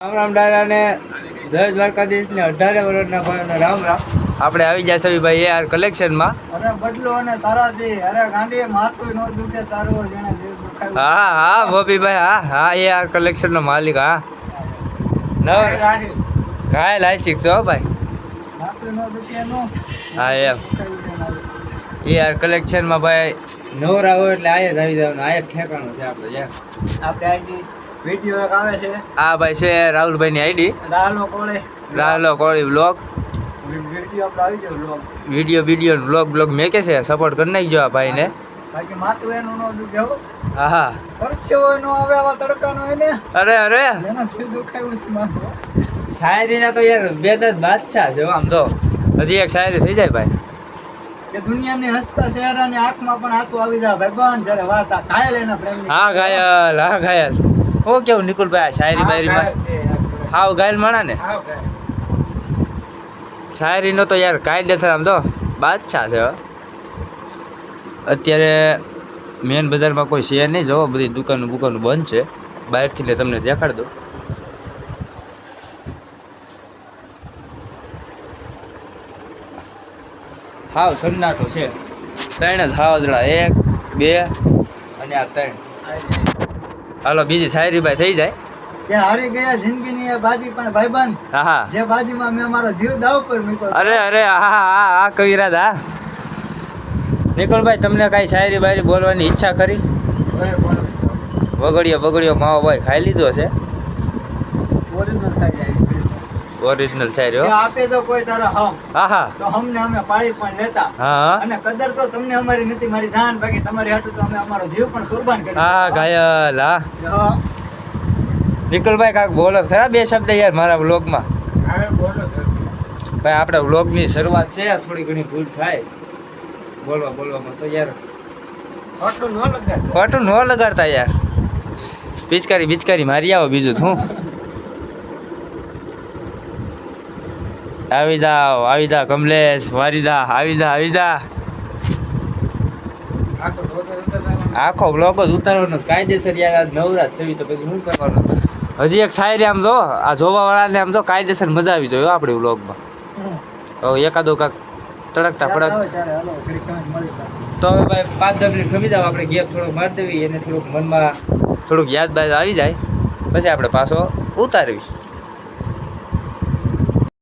રામ રામ ડાયરા ને જય દ્વારકાધીશ ને 18 વર્ષના ભાઈઓને રામ રામ. આપણે આવી જાય સવીભાઈ યાર કલેક્શનમાં. અરે બદલો અને તારાથી અરે ગાંડી માથું નો દુખે તારું જેને દિલ દુખાયું. હા હા ભોપીભાઈ હા હા યાર કલેક્શન નો માલિક હા નવ કાંઈ લાયસિક છો ભાઈ માથું નો દુખે નો હા એમ યાર કલેક્શનમાં ભાઈ નવરા હોય એટલે આયા જ આવી જવાનું આયા જ ઠેકાણું છે આપણે યાર. આપણે આઈડી વિડિયો એક આવે છે આ ભાઈ છે રાહુલભાઈ ની આઈડી લાલો કોળે રાહલો કોળી વ્લોગ વિડિયો આપણે આવી ગયો વ્લોગ વિડીયો વ્લોગ મેકે છે સપોર્ટ કરી નાખજો આ ભાઈને. બાકી માથું એનું નો દુખે હો હા હા પરસેવો નો આવે આવા તડકાનો એને અરે અરે જેના દિલ દુખાયું છે મારું. શાયરીના તો યાર બે જ બાદશાહ છે આમ તો હજી એક શાયરી થઈ જાય ભાઈ. કે દુનિયાની હસતા ચહેરાની આંખમાં પણ આંસુ આવી જાય ભાઈબંધ જ્યારે વાત આ ઘાયલ એના પ્રેમની. હા ઘાયલ હું કેવું નિકુલભાઈ આ શાયરી બાયરીમાં હાવ ઘાયલ માણા ને શાયરીનો તો યાર કાયદેસર આમ તો બાદશાહ છે હો. અત્યારે મેન બજારમાં કોઈ છે નહીં જોવો બધી દુકાનો બંધ છે બહારથી ને તમને દેખાડ દો. હાવ સન્નાટો છે ત્રણ જ હાવજડા 1 2 અને આ 3. હાલો બીજી શાયરી ભાઈ થઈ જાય. કે હારી ગયા જિંદગીની એ બાજી પણ ભાઈબંધ હા હા જે બાજીમાં મેં મારો જીવ દાવ પર મૂક્યો. અરે હા કવિરાજ હા. નિકોલભાઈ તમને કાંઈ શાયરી બાયરી બોલવાની ઈચ્છા ખરી? બગડ્યો માવો ભાઈ ખાઈ લીધો છે ઓરિજિનલ સાઈડ આવી ઓરિજિનલ શાયરી હો. આપે તો કોઈ તારો હમ હા તો હમને અમે પાળી પણ લેતા હા અને કદર તો તમને અમારી નથી મારી જાન બાકી તમારી હાટુ તો અમે અમારો જીવ પણ કુરબાન કરી હા ઘાયલ હા. હા નિકોલભાઈ કાંઈક બોલો ખરા બે શબ્દ યાર મારા વ્લોગમાં. ભાઈ આપણે વ્લોગની શરૂઆત છે થોડી ઘણી ભૂલ થાય બોલવામાં તો યાર ખોટું ન લગાડતા યાર. પિચકારી મારી આવો બીજું શું. આવી જા કમલેશ મારી જા આવી જા આખો વ્લોગ જ ઉતારવાનો કાયદેસર યાર આજ નવરાત છે તો પછી શું કરવાનું. હજી એક શાયરી આમ જો આ જોવા વાળાને આમ જો કાયદેસર મજા આવી જોઈએ આપણે વ્લોગમાં. હવે એકાદો કાંક તડકતા પડક તો હવે ભાઈ 5-10 મિનિટ ખમી જાવ આપણે ગેપ થોડોક મારી દેવી એને થોડુંક મનમાં થોડુંક યાદ બાદ આવી જાય પછી આપણે પાછો ઉતારવી.